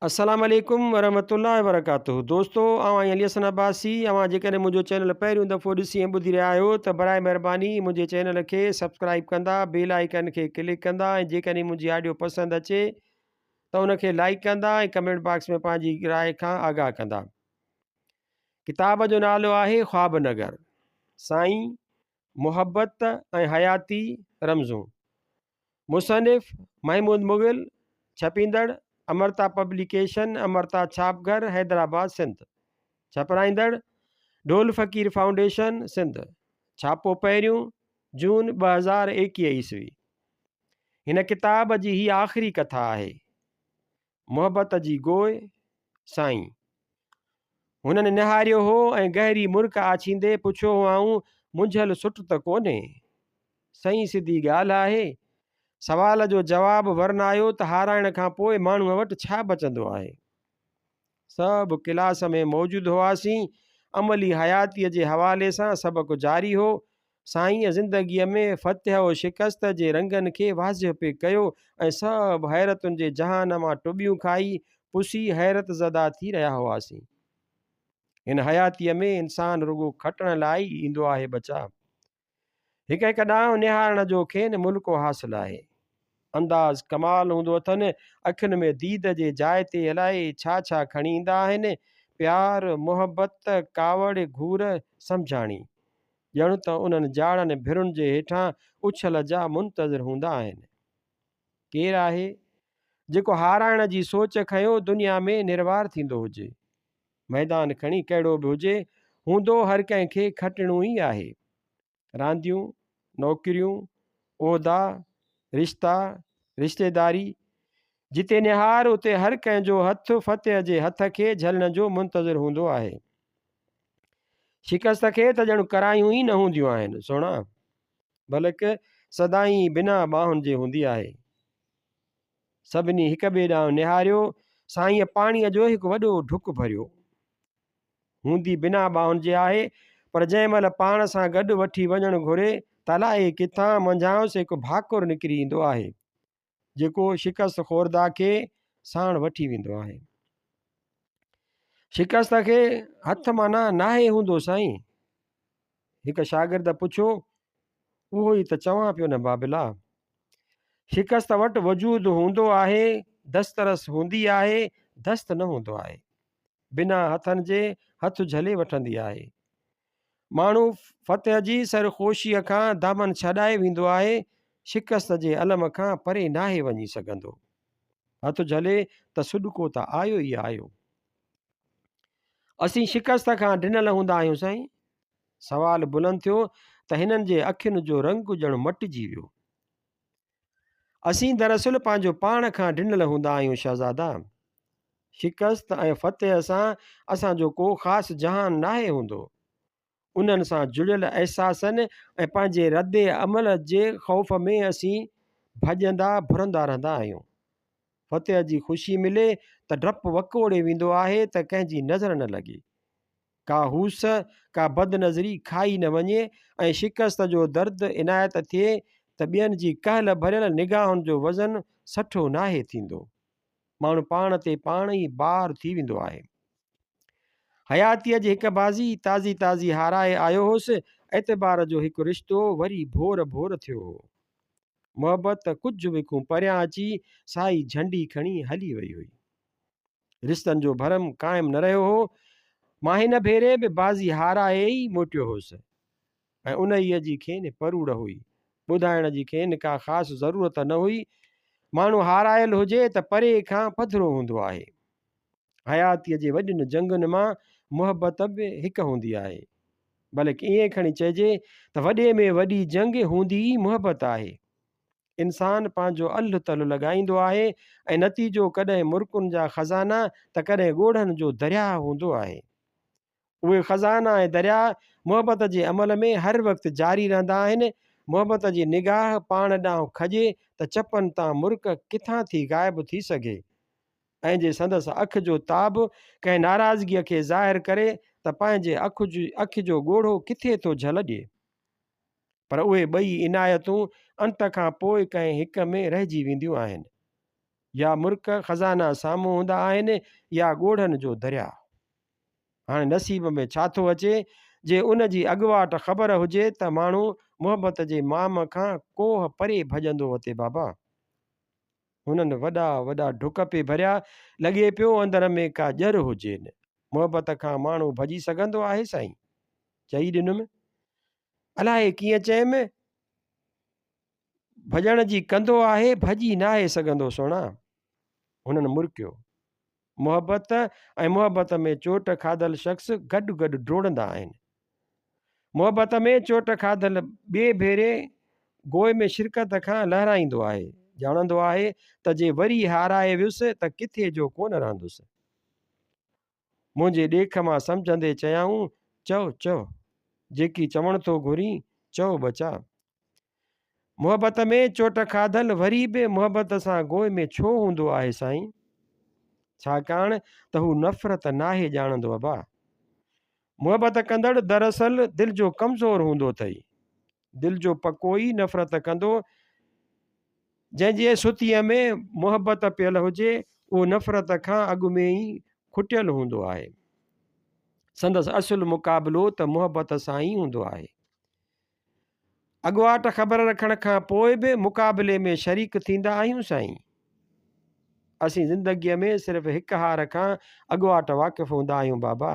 अस्सलाम वालेकुम वरहमतुल्लाहि वबरकातुहू। दोस्तों अवां अली हसन अब्बासी। अवां जेकॾहिं मुंहिंजो चैनल पहिरियों दफ़ो ॾिसी ऐं ॿुधी रहिया आहियो त बराए महिरबानी मुंहिंजे चैनल खे सब्सक्राइब कंदा, बेल आइकन खे क्लिक कंदा ऐं जेकॾहिं मुंहिंजी ऑडियो पसंदि अचे त उनखे लाइक कंदा ऐं कमेंट बॉक्स में पंहिंजी राय खां आगाह कंदा। किताब जो नालो आहे ख्वाब नगर, साईं मुहबत ऐं हयाती रमज़ूं। मुसनिफ़ महमूद मुग़िल, छपींदड़ अमरता पब्लिकेशन, अमरता छापघर, हैदराबाद सिंध। छपराईंदड़ ढोल फ़कीर फाउंडेशन सिंध। छापो पहिरियों जून 2021 ईस्वी। हिन किताब जी ही आख़िरी कथा आहे। मुहबत जी गोए साईं। हुननि निहारियो हो ऐं गहरी मुर्क आछींदे पुछियो हुआऊं, मुंझल सुठ त कोन्हे? सही सिधी ॻाल्हि आहे। सवाल जो जवाबु वरन आयो त हाराइण खां पोइ माण्हूअ वटि छा बचंदो आहे। सभु क्लास में मौजूदु हुआसीं। अमली हयातीअ जे हवाले सां सबक़ु जारी हो। साईं ज़िंदगीअ में फ़तह व शिकस्त जे रंगनि खे वाज़िह पे कयो ऐं सभु हैरतुनि जे जहान मां टुॿियूं खाई पुसी हैरत ज़दा थी रहिया हुआसीं। हिन हयातीअ में इंसानु रुॻो खटण लाइ ई ईंदो आहे बचा। हिकु हिकु ॾांहुं निहारण जो खेनि मुल्को हासिलु आहे। अंदाज़ कमाल हूंदो अथनि। अखियुनि में दीद जे जाइ ते अलाए छा छा खणी ईंदा आहिनि। प्यार मुहबत कावड़ घूर सम्झाणी ॼण त उन्हनि जाड़नि भिरुनि जे हेठां उछल जा मुंतज़िर हूंदा आहिनि। केरु आहे जेको हाराइण जी सोच खयों दुनिया में निर्वार थींदो हुजे। मैदान खणी कहिड़ो बि हुजे, हूंदो हर कंहिंखे खटिणो ई आहे। रांदियूं, नौकरियूं, उहिदा, रिश्ता, रिश्तेदारी, जिते निहार उते हर कंहिंजो हथु फ़तह जे हथ खे झलण जो मुंतज़िर हूंदो आहे। शिकस्त खे त ॼण करायूं ई न हूंदियूं आहिनि सुहिणा, बल्कि सदाई बिना ॿाहुनि जे हूंदी आहे। सभिनी हिक ॿिए ॾांहुं निहारियो। साईं पाणीअ जो हिकु वॾो ढुक भरियो। हूंदी बिना ॿाहुनि जे आहे, पर जंहिं महिल पाण सां गॾु वठी वञणु घुरे त अलाए किथां मंझांसि हिकु भाकुर निकिरी ईंदो आहे, जेको शिकस्त ख़ोरदा खे साण वठी वेंदो आहे। शिकस्त खे हथ माना नाहे हूंदो साईं? हिकु शागिर्द पुछियो। उहो ई त चवां पियो न बाबिला। शिकस्त वटि वजूद हूंदो आहे, दस्तरस हूंदी आहे, दस्त न हूंदो आहे। बिना हथनि जे हथु झले वठंदी आहे। माण्हू फ़तह जी सरख़ोशीअ खां दामन छॾाए वेंदो आहे, शिकस्त जे अलम खां परे नाहे वञी सघंदो। हथु झले त सुॾको त आयो ई आयो। असीं शिकस्त खां ॾिनल हूंदा आहियूं साईं। सवाल बुलंद थियो त हिननि जे अखियुनि जो रंग ॼण मटिजी वियो। असीं दरअसल पंहिंजो पाण खां ॾिनल हूंदा आहियूं शहज़ादा। शिकस्त ऐं फ़तह सां असांजो को ख़ासि जहान नाहे हूंदो। उन्हनि सां जुड़ियल अहसासनि ऐं पंहिंजे रद अमल जे ख़ौफ़ में असीं भॼंदा भुरंदा रहंदा आहियूं। फ़तह जी ख़ुशी मिले त डपु वकोड़े वेंदो आहे त कंहिंजी नज़र न लॻे, का हूस का बदनज़री खाई न वञे ऐं शिकस्त जो दर्द इनायत थिए त ॿियनि जी कहल भरियल निगाहुनि जो वज़न सठो नाहे थींदो। माण्हू पाण ते पाण ई बार थी वेंदो आहे। हयातीअ जी हिकु बाज़ी ताज़ी ताज़ी हाराए आयो हुउसि। एतबार जो हिकु रिश्तो वरी भोर भोर थियो हो। मुहबत कुझु विखूं परियां अची साई झंडी खणी हली वई हुई। रिश्तनि जो भरम क़ाइमु न रहियो हो। मां हिन भेरे बि बाज़ी हाराए ई मोटियो हुउसि ऐं उन ई जी खेनि परूड़ हुई। ॿुधाइण जी खेनि का ख़ासि ज़रूरत न हुई। माण्हू हारायल हुजे त परे खां पधिरो हूंदो आहे। हयातीअ जे वॾियुनि जंगुनि मां मुहबत बि हिकु हूंदी आहे, बल्कि ईअं खणी चइजे त वॾे में वॾी जंग हूंदी ई मुहबत आहे। इंसानु पंहिंजो अल तल लॻाईंदो आहे ऐं नतीजो कॾहिं मुर्कुनि जा ख़ज़ाना त कॾहिं ॻोढ़नि जो दरिया हूंदो आहे। उहे ख़ज़ाना ऐं दरिया मुहबत जे अमल में हर वक़्तु जारी रहंदा आहिनि। मुहबत जी निगाह पाण ॾांहुं खॼे त चपनि तां मुर्क किथां थी ग़ाइबु थी सघे ऐं जे संदसि अखि जो ताब कंहिं नाराज़गीअ खे ज़ाहिर करे त पंहिंजे अखि जो ॻोढ़ो किथे थो झल ॾिए। पर उहे ॿई इनायतूं अंत खां पोइ कंहिं हिक में रहिजी वेंदियूं आहिनि। या मुर्क ख़ज़ाना साम्हूं हूंदा आहिनि या ॻोढ़नि जो दरिया। हाणे नसीब में छा थो अचे, जे उन जी अॻुवाट ख़बर हुजे त माण्हू मुहबत जे माम खां कोह परे भॼंदो वते बाबा। हुननि वॾा वॾा डुक पे भरिया, लॻे पियो अंदर में का ॼर हुजेनि। मुहबत खां माण्हू भॼी सघंदो आहे साईं? चई ॾिनुमि, अलाए कीअं चयमि, भॼण जी कंदो आहे, भॼी नाहे सघंदो सोणा। हुननि मुर्कियो। मुहबत ऐं मुहबत में चोट खाधल शख़्स गॾु गॾु डोड़ंदा आहिनि। मुहबत में चोट खाधल ॿिए भेरे गोए में शिरकत खां लहराईंदो आहे, ॼाणंदो आहे त जे वरी हाराए वियुसि त किथे जो कोन रहंदुसि। मुंहिंजे ॾेख मां सम्झंदे चयाऊं, चओ चओ, जेकी चवण थो घुरी, चओ बचा। मुहबत में चोट खाधल वरी बि मुहबत सां गोए में छो हूंदो आहे साईं? छाकाणि त हू नफ़रत नाहे ॼाणंदो अबा। मुहबत कंदड़ दरअसल दिलि जो कमज़ोर हूंदो अथई। दिलि जो पको ई नफ़रत कंदो। जंहिंजे सुतीअ में मुहबत पियल हुजे, उहो नफ़रत खां अॻु में ई खुटियल हूंदो आहे। संदसि असुलु मुक़ाबिलो त मुहबत सां ई हूंदो आहे। अॻुवाट ख़बर रखण खां पोइ बि मुक़ाबिले में शरीक थींदा आहियूं साईं। असीं ज़िंदगीअ में सिर्फ़ु हिकु हार खां अॻुवाट वाक़िफ़ हूंदा आहियूं बाबा,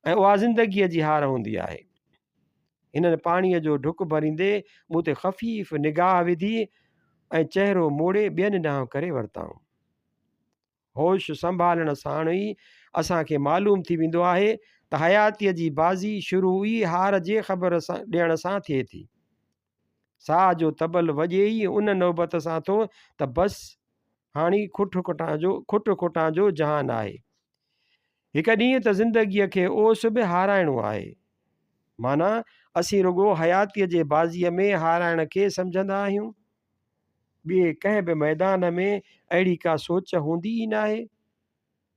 ऐं उहा ज़िंदगीअ जी हार हूंदी आहे। हिननि पाणीअ जो ढुक भरींदे मूं ते ख़फ़ीफ़ निगाह विधी ऐं चहिरो मोड़े ॿियनि ॾांहुं करे वरिताऊं। होश संभालण साण ई असांखे मालूम थी वेंदो आहे त हयातीअ जी बाज़ी शुरू ई हार जे ख़बर सां ॾियण सां थिए थी। साह जो तबल वॼे ई उन नौबत सां थो त बसि हाणे खुट खुटां जो जहान आहे। हिकु ॾींहुं त ज़िंदगीअ खे ओस बि हाराइणो आहे। माना असीं रुॻो हयातीअ जे बाज़ीअ में हाराइण खे सम्झंदा आहियूं। ॿिए कंहिं बि मैदान में अहिड़ी का सोच हूंदी ई नाहे।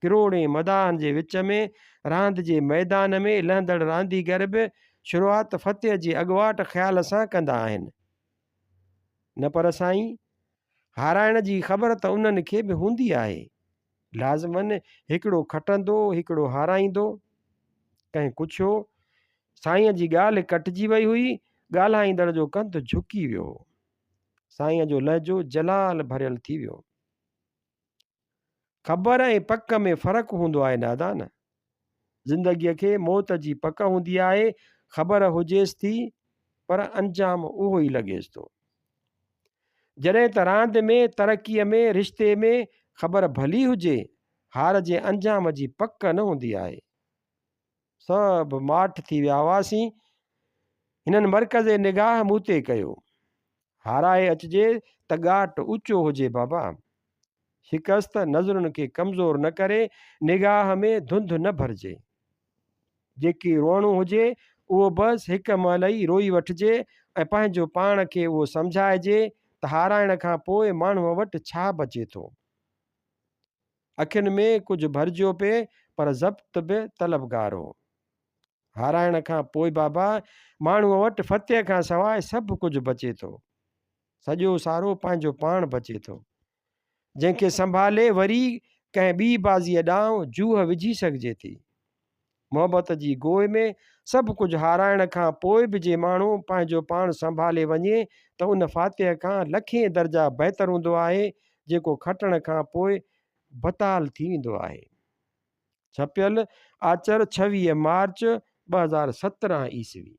किरोड़े मैदान जे विच में रांदि जे मैदान में लहंदड़ रांदीगर बि शुरूआति फ़तेह जे अॻुवाट ख़्याल सां कंदा आहिनि। न पर साईं, हाराइण जी ख़बर त उन्हनि खे बि हूंदी आहे। लाज़मन हिकिड़ो खटंदो, हिकिड़ो हाराईंदो। कंहिं पुछियो, साईंअ जी ॻाल्हि कटिजी वई हुई, ॻाल्हाईंदड़ जो कंधु झुकी वियो। साईंअ जो लहजो जलाल भरियल थी वियो। ख़बर ऐं पक में फ़र्क़ु हूंदो आहे नादान। ज़िंदगीअ खे मौत जी पक हूंदी आहे, ख़बर हुजेसि थी, पर अंजाम उहो ई लॻेसि थो। जॾहिं त रांदि में, तरक़ीअ में, रिश्ते में ख़बर भली हुजे, हार जे अंजाम जी पक न हूंदी आहे। सभु माठ थी विया हुआसीं। हिननि मर्कज़ निगाह मूं ते कयो। हाराए अचिजे त ॻाट ऊचो हुजे बाबा। शिकस्त नज़रुनि खे कमज़ोर न करे, निगाह में धुंध न भरिजे। जेकी रोअणो हुजे उहो बसि हिकु महिल ई रोई वठिजे ऐं पंहिंजो पाण खे उहो सम्झाइजे त हाराइण खां पोइ माण्हूअ वटि छा बचे थो। अखियुनि में कुझु भरिजियो पिए, पर ज़ब्त बि तलबगार हो। हाराइण खां पोइ बाबा माण्हूअ वटि फ़तेह खां सवाइ सभु कुझु बचे थो। सॼो सारो पंहिंजो पाण बचे थो, जंहिंखे संभाले वरी कंहिं ॿी बाज़ीअ ॾांहुं जूह विझी सघिजे थी। मुहबत जी गोए में सभु कुझु हाराइण खां पोइ बि जे माण्हू पंहिंजो पाण संभाले वञे त उन फ़ातिह खां लखें दर्जा बहितर हूंदो आहे, जेको खटण खां पोइ बताल थी वेंदो आहे। छपियल आचर 26 मार्च 2017 ईस्वी।